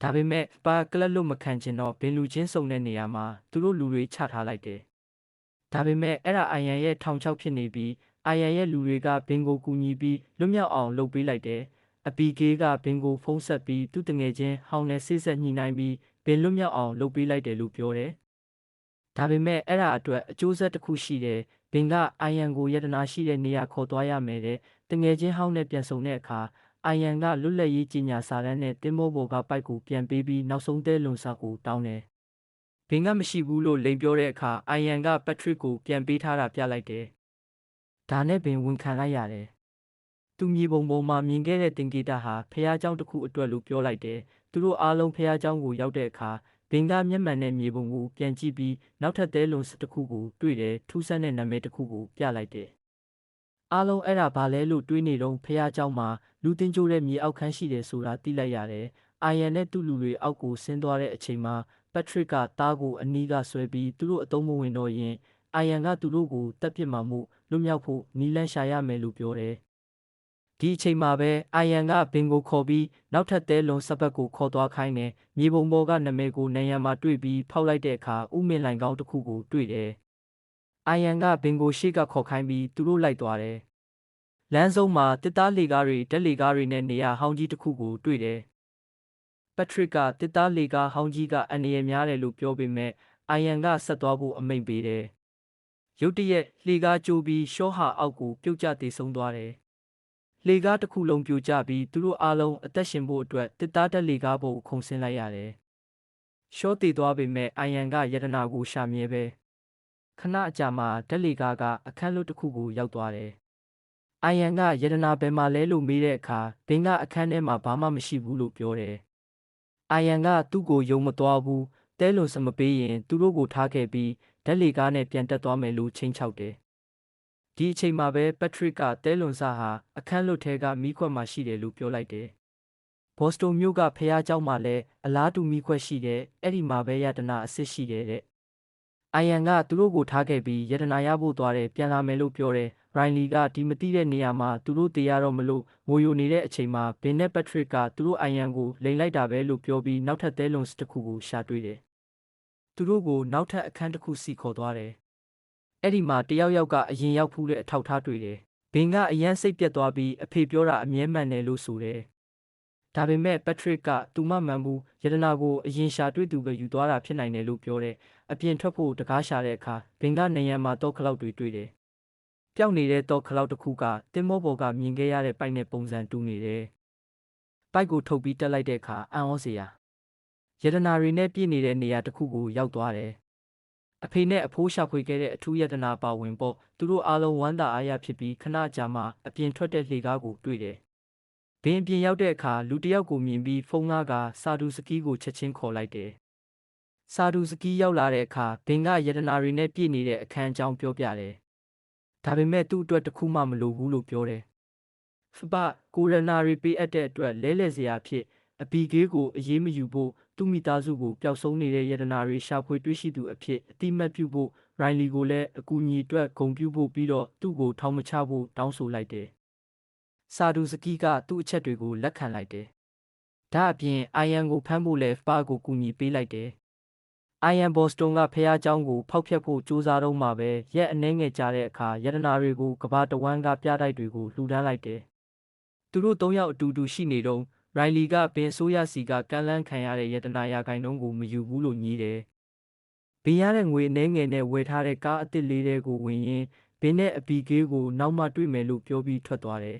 ဒါပေမဲ့ပါကလပ်လို့မခံချင်တော့ဘင်လူချင်းစုံတဲ့နေရာမှာသူတို့လူတွေချထားလိုက်တယ်။ဒါပေမဲ့အဲ့ဒါအိုင်ယန်ရဲ့ထောင်ချောက်ဖြစ်နေပြီးအိုင်ယန်ရဲ့လူတွေကဘင်ကိုကူညီပြီးလွတ်မြောက်အောင်လုပ်ပေးလိုက်တယ်။အပီကေးကဘင်ကိုဖုံးဆက်ပြီးသူ့တငယ်ချင်းဟောင်းနဲ့ဆေးဆက်ညှိနှိုင်းပြီးဘင်လွတ်မြောက်အောင်လုပ်ပေးလိုက်တယ်လို့ပြောတယ်။ဒါပေမဲ့အဲ့ဒါအတွက်အကျိုးဆက်တစ်ခုရှိတယ်။ဘင်ကအိုင်ယန်ကိုယတနာရှိတဲ့နေရာခေါ်သွားရမယ်တဲ့။တငယ်ချင်းဟောင်းနဲ့ပြန်ဆုံတဲ့အခါအိုင်ယန်ကလွတ်လပ်ရေးကြီးညာစာတမ်းနဲ့တင်းမောဘော်ကပိုက်ကိုပြန်ပေးပြီးနောက်ဆုံးတဲလွန်စာကိုတောင်းတယ်။ဘင်ကမရှိဘူးလို့လိန်ပြောတဲ့အခါအိုင်ယန်ကပက်ထရစ်ကိုပြန်ပေးထားတာပြလိုက်တယ်။ဒါနဲ့ဘင်ဝန်ခံလိုက်ရတယ်။သူမြေပုံပေါ်မှာမြင်ခဲ့တဲ့တင်ဂီတာဟာဖះเจ้าတစ်ခုအတွက်လို့ပြောလိုက်တယ်။သူတို့အားလုံးဖះเจ้าကိုရောက်တဲ့အခါဘင်ကမျက်မှန်နဲ့မြေပုံကိုပြန်ကြည့်ပြီးနောက်ထပ်တဲလွန်စတစ်ခုကိုတွေ့တယ်ထူးဆန်းတဲ့နာမည်တစ်ခုကိုပြလိုက်တယ်။အားလုံးအဲ့ဒါဘာလဲလို့တွေးနေတော့ဖះเจ้าမှာလူတင်ကြိုးတဲ့မြေအောက်ခန်းရှိတယ်ဆိုတာသိလိုက်ရတယ်။အိုင်ယန်နဲ့သူ့လူတွေအောက်ကိုဆင်းသွားတဲ့အချိန်မှာပက်ထရစ်ကတားကိုအနီးကဆွဲပြီးသူတို့အသုံးမဝင်တော့ရင်အိုင်ယန်ကသူတို့ကိုတပ်ပစ်မှာမို့လွတ်မြောက်ဖို့နီလန်းရှာရမယ်လို့ပြောတယ်။ဒီအချိန်မှာပဲအိုင်ယန်ကဘင်ကိုခေါ်ပြီးနောက်ထပ်တဲလွန်စပတ်ကိုခေါ်သွားခိုင်းတယ်။မြေပုံပေါ်ကနာမည်ကိုနယံမှာတွေ့ပြီးဖောက်လိုက်တဲ့အခါဥမင်လိုင်ကောင်းတစ်ခုကိုတွေ့တယ်။အိုင်ယန်ကဘင်ကိုရှေ့ကခေါ်ခိုင်းပြီးသူတို့လိုက်သွားတယ်။လမ်းဆုံးမှာတစ်သားလေကားတွေတက်လေကားတွေနဲ့နေရာဟောင်းကြီးတစ်ခုကိုတွေ့တယ်။ပက်ထရစ်ကတစ်သားလေကားဟောင်းကြီးကအန္တရာယ်များတယ်လို့ပြောပေမဲ့အိုင်ယန်ကဆက်သွားဖို့အမိန့်ပေးတယ်။ရုတ်တရက်လေကားကျိုးပြီးရှော့ဟာအောက်ကိုပြုတ်ကျသေဆုံးသွားတယ်။လေကားတစ်ခုလုံးပြိုကျပြီးသူတို့အားလုံးအသက်ရှင်ဖို့အတွက်တစ်သားတက်လေကားပေါ်ကိုခုန်ဆင်းလိုက်ရတယ်။ရှော့သေသွားပေမဲ့အိုင်ယန်ကယတနာကိုရှာမြဲပဲခဏအကြာမှာတက်လေကားကအခန်းလွတ်တစ်ခုကိုရောက်သွားတယ်။အိုင်ယန်ကယတနာဘယ်မှာလဲလို့မေးတဲ့အခါဘင်ကအခန်းထဲမှာဘာမှမရှိဘူးလို့ပြောတယ်။အိုင်ယန်ကသူ့ကိုယုံမသွားဘူးတဲလွန်စမပေးရင်သူတို့ကိုထားခဲ့ပြီးဓာတ်လေကားနဲ့ပြန်တက်သွားမယ်လို့ချိန်ချောက်တယ်။ဒီအချိန်မှာပဲပက်ထရစ်ကတဲလွန်စာဟာအခန်းလွတ်ထဲကမီးခွက်မှာရှိတယ်လို့ပြောလိုက်တယ်။ဘော့စတွန်မြို့ကဖះเจ้าမှာလည်းအလားတူမီးခွက်ရှိတယ်အဲ့ဒီမှာပဲယတနာအစ်စ်ရှိတယ်တဲ့။အိုင်ယန်ကသူတို့ကိုထားခဲ့ပြီးယတနာရဖို့သွားတယ်ပြန်လာမယ်လို့ပြောတယ်။ရိုင်လီကဒီမသိတဲ့နေရာမှာသူတို့တရားတော့မလို့ငိုယိုနေတဲ့အချိန်မှာဘင်နဲ့ပက်ထရစ်ကသူတို့အိုင်ယန်ကိုလိန်လိုက်တာပဲလို့ပြောပြီးနောက်ထပ်တဲလွန်စတစ်ခုကိုရှာတွေ့တယ်။သူတို့ကိုနောက်ထပ်အခန်းတစ်ခုစီခေါ်သွားတယ်။အဲ့ဒီမှာတယောက်ယောက်ကအရင်ရောက်ဖူးတဲ့အထောက်ထားတွေ့တယ်။ဘင်ကအရန်စိတ်ပြတ်သွားပြီးအဖေပြောတာအမြဲမှန်တယ်လို့ဆိုတယ်။ဒါပေမဲ့ပက်ထရစ်ကသူမမှန်ဘူးယတနာကိုအရင်ရှာတွေ့သူပဲယူသွားတာဖြစ်နိုင်တယ်လို့ပြောတယ်။အပြင်ထွက်ဖို့တကားရှာတဲ့အခါဘင်ကနေရန်မှာတော့ခလောက်တွေတွေ့တယ်။ပျောက်နေတဲ့တော့ခလောက်တစ်ခုကတင်မောဘော်ကမြင်ခဲ့ရတဲ့ပိုက်နဲ့ပုံစံတူနေတယ်။ပိုက်ကိုထုတ်ပြီးတက်လိုက်တဲ့အခါအံ့ဩစရာယတနာတွေနဲ့ပြည့်နေတဲ့နေရာတစ်ခုကိုရောက်သွားတယ်။အဖေနဲ့အဖိုးရှာဖွေခဲ့တဲ့အထူးယတနာပါဝင်ပေါ့သူတို့အားလုံးဝမ်းသာအားရဖြစ်ပြီးခဏကြာမှအပြင်ထွက်တဲ့လှေကားကိုတွေ့တယ်။ဘင်းအပြင်ရောက်တဲ့အခါလူတစ်ယောက်ကိုမြင်ပြီးဖုန်းကားကစာဒူစကီးကိုချက်ချင်းခေါ်လိုက်တယ်။စာဒူစကီးရောက်လာတဲ့အခါဘင်းကယတနာတွေနဲ့ပြည့်နေတဲ့အခန်းအကြောင်းပြောပြတယ်။ဒါပေမဲ့သူ့အတွက်တခုမှမလိုဘူးလို့ပြောတယ်။ဖပကိုရနာရီပေးအပ်တဲ့အတွက်လဲလှယ်စရာဖြစ်အပီကေးကိုအေးမယူဖို့သူ့မိသားစုကိုပျောက်ဆုံးနေတဲ့ယတနာတွေရှာဖွေတွေ့ရှိသူအဖြစ်အတိမတ်ပြုဖို့ရိုင်လီကိုလည်းအကူအညီအတွက်ဂုဏ်ပြုဖို့ပြီးတော့သူ့ကိုထောင်မချဖို့တောင်းဆိုလိုက်တယ်။စာဒူစကီကသူ့အချက်တွေကိုလက်ခံလိုက်တယ်။ဒါအပြင်အိုင်ယန်ကိုဖမ်းဖို့လည်းဖပကိုကူညီပေးလိုက်တယ်။အိုင်ယန်ဘော့စတွန်ကဖះเจ้าကိုဖောက်ဖျက်ဖို့ကြိုးစားတော့မှပဲရက်အနှဲငယ်ကြာတဲ့အခါယတနာတွေကိုကဘာတဝမ်းကပြတိုက်တွေကိုလှူဒန်းလိုက်တယ်။သူတို့၃ယောက်အတူတူရှိနေတော့ရိုင်လီကဘင်ဆိုးရစီကကန့်လန့်ခံရတဲ့ယတနာရာခိုင်နှုန်းကိုမယူဘူးလို့ညည်းတယ်။ဘင်ရတဲ့ငွေအနှဲငယ်နဲ့ဝယ်ထားတဲ့ကားအသစ်လေးတွေကိုဝင်ရင်ဘင်နဲ့အပီကေးကိုနောက်မှတွေ့မယ်လို့ပြောပြီးထွက်သွားတယ်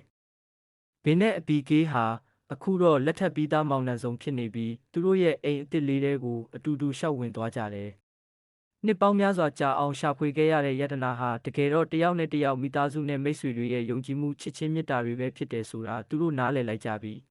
။ဘင်နဲ့အပီကေးဟာအခုတော့လက်ထပ်ပြီးသားမောင်နှံစုံဖြစ်နေပြီးသူတို့ရဲ့အိမ်အသစ်လေးတွေကိုအတူတူရှောက်ဝင်သွားကြတယ်။နှစ်ပေါင်းများစွာကြာအောင်ရှာဖွေခဲ့ရတဲ့ယတနာဟာတကယ်တော့တယောက်နဲ့တယောက်မိသားစုနဲ့မိတ်ဆွေတွေရဲ့ယုံကြည်မှုချစ်ချင်းမေတ္တာတွေပဲဖြစ်တယ်ဆိုတာသူတို့နားလည်လိုက်ကြပြီ။